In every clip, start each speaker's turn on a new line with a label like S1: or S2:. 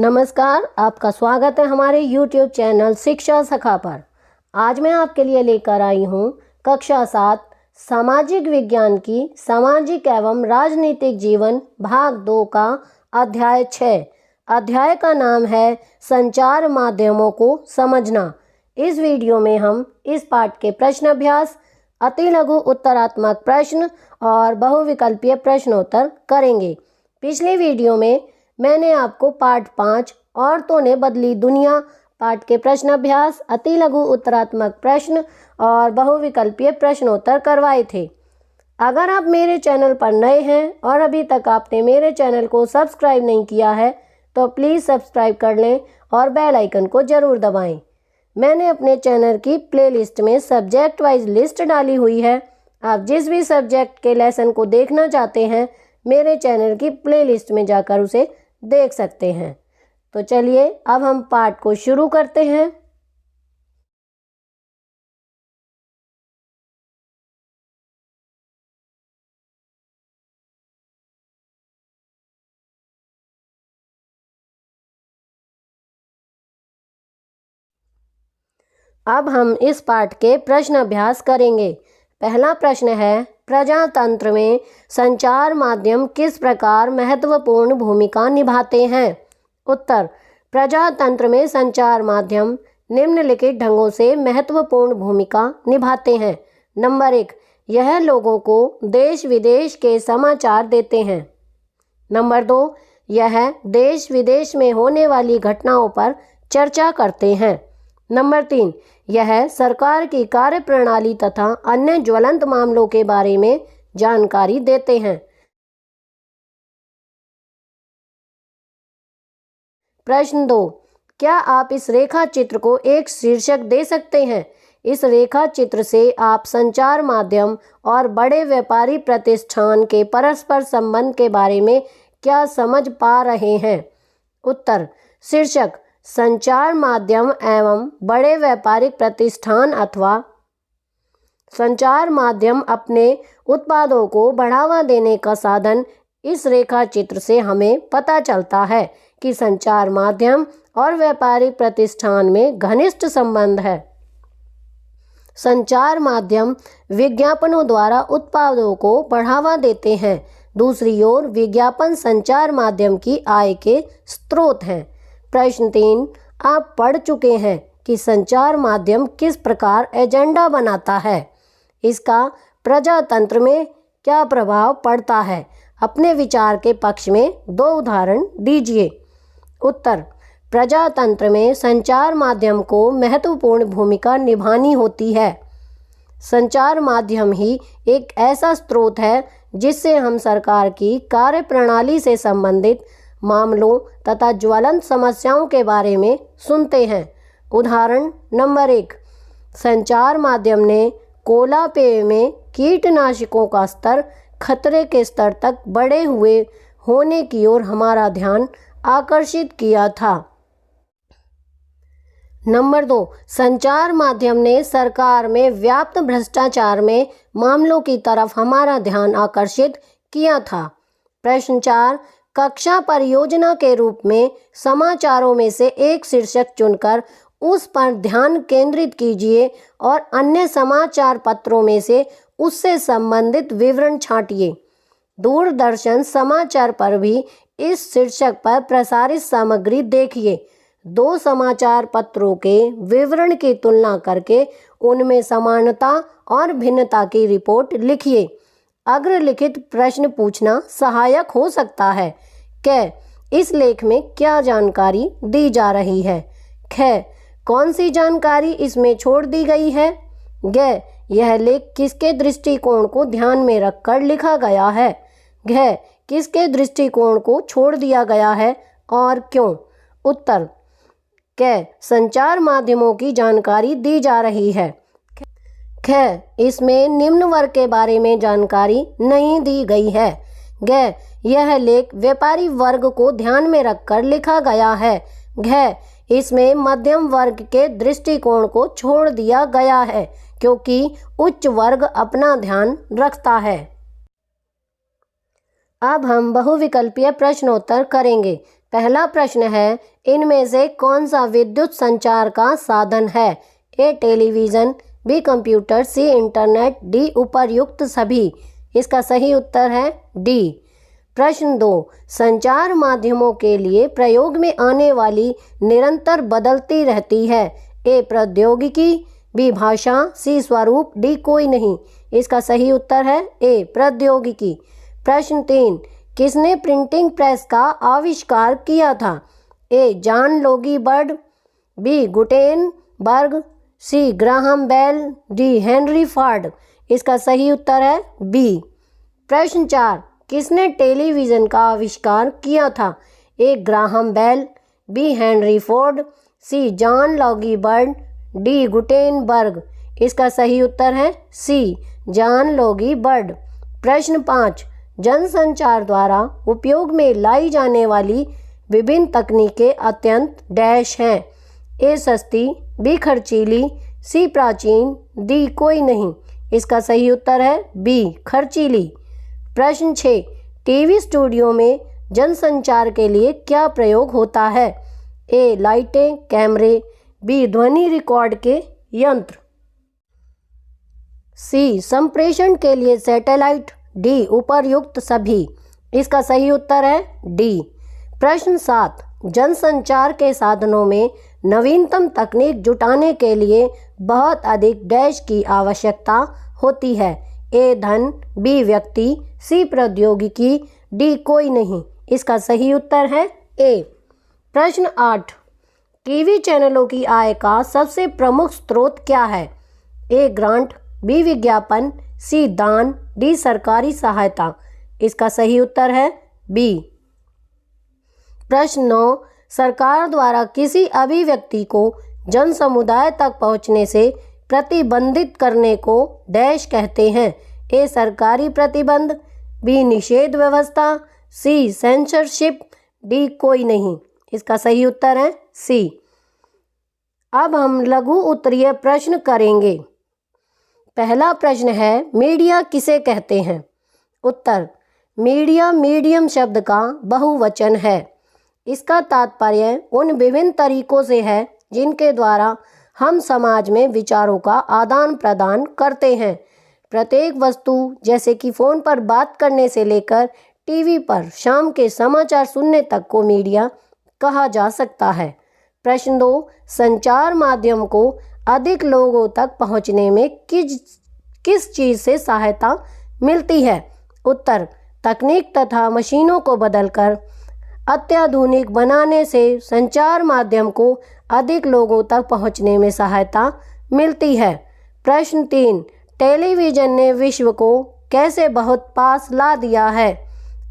S1: नमस्कार, आपका स्वागत है हमारे YouTube चैनल शिक्षा सखा पर। आज मैं आपके लिए लेकर आई हूँ कक्षा 7 सामाजिक विज्ञान की सामाजिक एवं राजनीतिक जीवन भाग 2 का अध्याय 6। अध्याय का नाम है संचार माध्यमों को समझना। इस वीडियो में हम इस पाठ के प्रश्न अभ्यास, अति लघु उत्तरात्मक प्रश्न और बहुविकल्पीय प्रश्नोत्तर करेंगे। पिछले वीडियो में मैंने आपको पाठ 5 औरतों ने बदली दुनिया पाठ के प्रश्न अभ्यास, अति लघु उत्तरात्मक प्रश्न और बहुविकल्पीय प्रश्नोत्तर करवाए थे। अगर आप मेरे चैनल पर नए हैं और अभी तक आपने मेरे चैनल को सब्सक्राइब नहीं किया है तो प्लीज़ सब्सक्राइब कर लें और बेल आइकन को ज़रूर दबाएं। मैंने अपने चैनल की प्लेलिस्ट में सब्जेक्ट वाइज लिस्ट डाली हुई है। आप जिस भी सब्जेक्ट के लेसन को देखना चाहते हैं मेरे चैनल की प्लेलिस्ट में जाकर उसे देख सकते हैं। तो चलिए अब हम पाठ को शुरू करते हैं। अब हम इस पाठ के प्रश्न अभ्यास करेंगे। पहला प्रश्न है, प्रजातंत्र में संचार माध्यम किस प्रकार महत्वपूर्ण भूमिका निभाते हैं? उत्तर, प्रजातंत्र में संचार माध्यम निम्नलिखित ढंगों से महत्वपूर्ण भूमिका निभाते हैं। नंबर 1, यह लोगों को देश विदेश के समाचार देते हैं। नंबर 2, यह देश विदेश में होने वाली घटनाओं पर चर्चा करते हैं। नंबर 3, यह सरकार की कार्यप्रणाली तथा अन्य ज्वलंत मामलों के बारे में जानकारी देते हैं। प्रश्न 2, क्या आप इस रेखा चित्र को एक शीर्षक दे सकते हैं? इस रेखा चित्र से आप संचार माध्यम और बड़े व्यापारी प्रतिष्ठान के परस्पर संबंध के बारे में क्या समझ पा रहे हैं? उत्तर, शीर्षक, संचार माध्यम एवं बड़े व्यापारिक प्रतिष्ठान अथवा संचार माध्यम अपने उत्पादों को बढ़ावा देने का साधन। इस रेखा चित्र से हमें पता चलता है कि संचार माध्यम और व्यापारिक प्रतिष्ठान में घनिष्ठ संबंध है। संचार माध्यम विज्ञापनों द्वारा उत्पादों को बढ़ावा देते हैं। दूसरी ओर विज्ञापन संचार माध्यम की आय के स्रोत हैं। प्रश्न 3, आप पढ़ चुके हैं कि संचार माध्यम किस प्रकार एजेंडा बनाता है। इसका प्रजातंत्र में क्या प्रभाव पड़ता है? अपने विचार के पक्ष में 2 उदाहरण दीजिए। उत्तर, प्रजातंत्र में संचार माध्यम को महत्वपूर्ण भूमिका निभानी होती है। संचार माध्यम ही एक ऐसा स्रोत है जिससे हम सरकार की कार्यप्रणाली से संबंधित मामलों तथा ज्वलंत समस्याओं के बारे में सुनते हैं। उदाहरण नंबर 1, संचार माध्यम ने कोला पेय में कीटनाशकों का स्तर खतरे के स्तर तक बढ़े हुए होने की ओर हमारा ध्यान आकर्षित किया था। नंबर 2, संचार माध्यम ने सरकार में व्याप्त भ्रष्टाचार में मामलों की तरफ हमारा ध्यान आकर्षित किया था। प्रश्न 4, कक्षा परियोजना के रूप में समाचारों में से एक शीर्षक चुनकर उस पर ध्यान केंद्रित कीजिए और अन्य समाचार पत्रों में से उससे संबंधित विवरण छांटिए। दूरदर्शन समाचार पर भी इस शीर्षक पर प्रसारित सामग्री देखिए। 2 समाचार पत्रों के विवरण की तुलना करके उनमें समानता और भिन्नता की रिपोर्ट लिखिए। अग्रलिखित प्रश्न पूछना सहायक हो सकता है। क, इस लेख में क्या जानकारी दी जा रही है? ख, कौन सी जानकारी इसमें छोड़ दी गई है? ग, यह लेख किसके दृष्टिकोण को ध्यान में रखकर लिखा गया है? घ, किसके दृष्टिकोण को छोड़ दिया गया है और क्यों? उत्तर, क, संचार माध्यमों की जानकारी दी जा रही है। ख, इसमें निम्न वर्ग के बारे में जानकारी नहीं दी गई है। ग, यह लेख व्यापारी वर्ग को ध्यान में रखकर लिखा गया है। घ, इसमें मध्यम वर्ग के दृष्टिकोण को छोड़ दिया गया है क्योंकि उच्च वर्ग अपना ध्यान रखता है। अब हम बहुविकल्पीय प्रश्नोत्तर करेंगे। पहला प्रश्न है, इनमें से कौन सा विद्युत संचार का साधन है? ए टेलीविज़न, बी कंप्यूटर, सी इंटरनेट, डी उपर्युक्त सभी। इसका सही उत्तर है डी। प्रश्न 2, संचार माध्यमों के लिए प्रयोग में आने वाली निरंतर बदलती रहती है। ए प्रौद्योगिकी, बी भाषा, सी स्वरूप, डी कोई नहीं। इसका सही उत्तर है ए प्रौद्योगिकी। प्रश्न 3, किसने प्रिंटिंग प्रेस का आविष्कार किया था? A John Logie Baird, B Gutenberg, C Graham Bell, D Henry Ford. इसका सही उत्तर है बी। प्रश्न 4, किसने टेलीविज़न का आविष्कार किया था? A Graham Bell, B Henry Ford, C John Logie Baird, D Gutenberg. इसका सही उत्तर है सी जॉन लोगी बर्ड। प्रश्न 5, जनसंचार द्वारा उपयोग में लाई जाने वाली विभिन्न तकनीकें अत्यंत डैश हैं। ए सस्ती, बी खर्चीली, सी प्राचीन, डी कोई नहीं। इसका सही उत्तर है बी खर्चीली। प्रश्न 6, टीवी स्टूडियो में जनसंचार के लिए क्या प्रयोग होता है? ए लाइटें, कैमरे, बी ध्वनि रिकॉर्ड के यंत्र, सी संप्रेषण के लिए सैटेलाइट, डी उपर्युक्त सभी। इसका सही उत्तर है डी। प्रश्न 7, जनसंचार के साधनों में नवीनतम तकनीक जुटाने के लिए बहुत अधिक डैश की आवश्यकता होती है। ए धन, बी व्यक्ति, सी प्रौद्योगिकी, डी कोई नहीं। इसका सही उत्तर है ए। प्रश्न 8, टीवी चैनलों की आय का सबसे प्रमुख स्रोत क्या है? ए ग्रांट, बी विज्ञापन, सी दान, डी सरकारी सहायता। इसका सही उत्तर है बी। प्रश्न 9, सरकार द्वारा किसी अभिव्यक्ति को जन समुदाय तक पहुंचने से प्रतिबंधित करने को डैश कहते हैं? ए सरकारी प्रतिबंध, बी निषेध व्यवस्था, सी सेंसरशिप, डी कोई नहीं। इसका सही उत्तर है सी। अब हम लघु उत्तरीय प्रश्न करेंगे। पहला प्रश्न है, मीडिया किसे कहते हैं? उत्तर, मीडिया मीडियम शब्द का बहुवचन है। इसका तात्पर्य उन विभिन्न तरीकों से है जिनके द्वारा हम समाज में विचारों का आदान प्रदान करते हैं। प्रत्येक वस्तु जैसे कि फ़ोन पर बात करने से लेकर टीवी पर शाम के समाचार सुनने तक को मीडिया कहा जा सकता है। प्रश्न 2, संचार माध्यम को अधिक लोगों तक पहुंचने में किस चीज़ से सहायता मिलती है? उत्तर, तकनीक तथा मशीनों को बदलकर अत्याधुनिक बनाने से संचार माध्यम को अधिक लोगों तक पहुंचने में सहायता मिलती है। प्रश्न 3, टेलीविज़न ने विश्व को कैसे बहुत पास ला दिया है?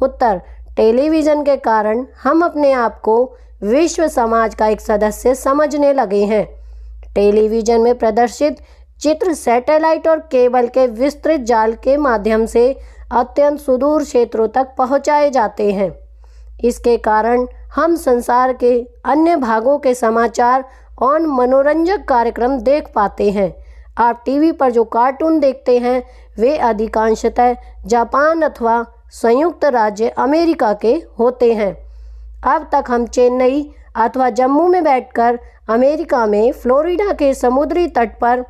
S1: उत्तर, टेलीविज़न के कारण हम अपने आप को विश्व समाज का एक सदस्य समझने लगे हैं। टेलीविज़न में प्रदर्शित चित्र सैटेलाइट और केबल के विस्तृत जाल के माध्यम से अत्यंत सुदूर क्षेत्रों तक पहुंचाए जाते हैं। इसके कारण हम संसार के अन्य भागों के समाचार और मनोरंजक कार्यक्रम देख पाते हैं। आप टीवी पर जो कार्टून देखते हैं वे अधिकांशतः जापान अथवा संयुक्त राज्य अमेरिका के होते हैं। अब तक हम चेन्नई अथवा जम्मू में बैठकर अमेरिका में फ्लोरिडा के समुद्री तट पर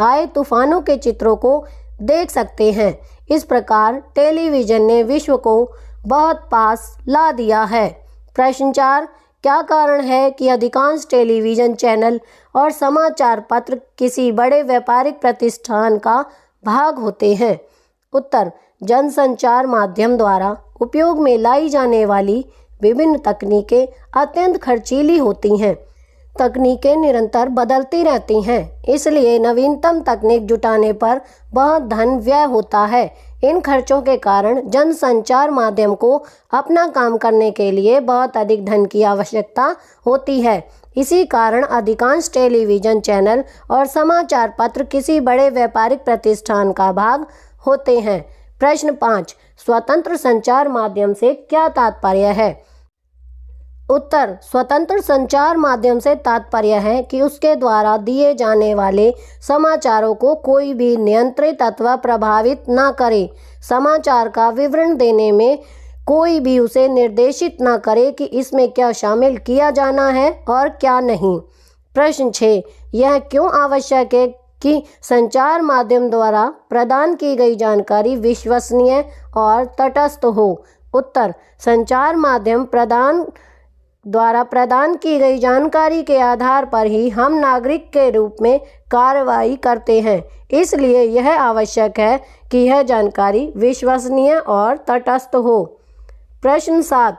S1: आए तूफानों के चित्रों को देख सकते हैं। इस प्रकार टेलीविज़न ने विश्व को बहुत पास ला दिया है। प्रश्न 4, क्या कारण है कि अधिकांश टेलीविज़न चैनल और समाचार पत्र किसी बड़े व्यापारिक प्रतिष्ठान का भाग होते हैं? उत्तर, जनसंचार माध्यम द्वारा उपयोग में लाई जाने वाली विभिन्न तकनीकें अत्यंत खर्चीली होती हैं। तकनीकें निरंतर बदलती रहती हैं, इसलिए नवीनतम तकनीक जुटाने पर बहुत धन व्यय होता है। इन खर्चों के कारण जनसंचार माध्यम को अपना काम करने के लिए बहुत अधिक धन की आवश्यकता होती है। इसी कारण अधिकांश टेलीविज़न चैनल और समाचार पत्र किसी बड़े व्यापारिक प्रतिष्ठान का भाग होते हैं। प्रश्न 5, स्वतंत्र संचार माध्यम से क्या तात्पर्य है? उत्तर, स्वतंत्र संचार माध्यम से तात्पर्य है कि उसके द्वारा दिए जाने वाले समाचारों को कोई भी नियंत्रित अथवा प्रभावित ना करे। समाचार का विवरण देने में कोई भी उसे निर्देशित न करे कि इसमें क्या शामिल किया जाना है और क्या नहीं। प्रश्न 6, यह क्यों आवश्यक है कि संचार माध्यम द्वारा प्रदान की गई जानकारी विश्वसनीय और तटस्थ हो। उत्तर, संचार माध्यम द्वारा प्रदान की गई जानकारी के आधार पर ही हम नागरिक के रूप में कार्रवाई करते हैं, इसलिए यह आवश्यक है कि यह जानकारी विश्वसनीय और तटस्थ हो। प्रश्न 7,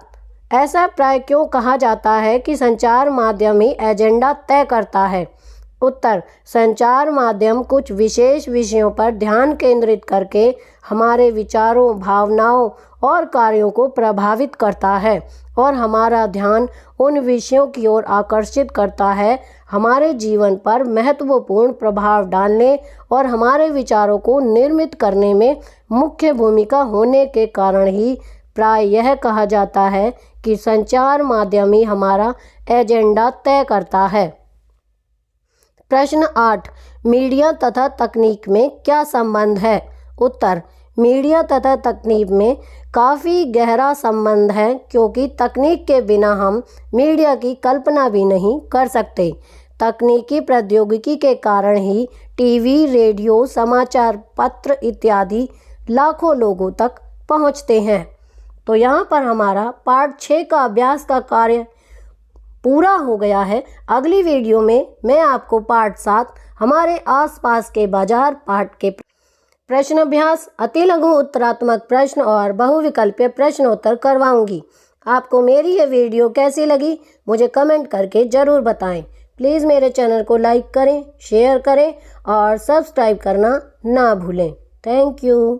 S1: ऐसा प्राय क्यों कहा जाता है कि संचार माध्यम ही एजेंडा तय करता है। उत्तर, संचार माध्यम कुछ विशेष विषयों पर ध्यान केंद्रित करके हमारे विचारों, भावनाओं और कार्यों को प्रभावित करता है और हमारा ध्यान उन विषयों की ओर आकर्षित करता है, हमारे जीवन पर महत्वपूर्ण प्रभाव डालने और हमारे विचारों को निर्मित करने में मुख्य भूमिका होने के कारण ही प्राय यह कहा जाता है कि संचार माध्यम ही हमारा एजेंडा तय करता है। प्रश्न 8, मीडिया तथा तकनीक में क्या संबंध है। उत्तर, मीडिया तथा तकनीक में काफ़ी गहरा संबंध है, क्योंकि तकनीक के बिना हम मीडिया की कल्पना भी नहीं कर सकते। तकनीकी प्रौद्योगिकी के कारण ही टीवी, रेडियो, समाचार पत्र इत्यादि लाखों लोगों तक पहुंचते हैं। तो यहाँ पर हमारा पार्ट 6 का अभ्यास का कार्य पूरा हो गया है। अगली वीडियो में मैं आपको पार्ट 7 हमारे आसपास के बाजार पाठ के प्रश्न अभ्यास, अति लघु उत्तरात्मक प्रश्न और बहुविकल्पीय प्रश्नोत्तर करवाऊंगी। आपको मेरी ये वीडियो कैसी लगी मुझे कमेंट करके ज़रूर बताएं। प्लीज़ मेरे चैनल को लाइक करें, शेयर करें और सब्सक्राइब करना ना भूलें। Thank you.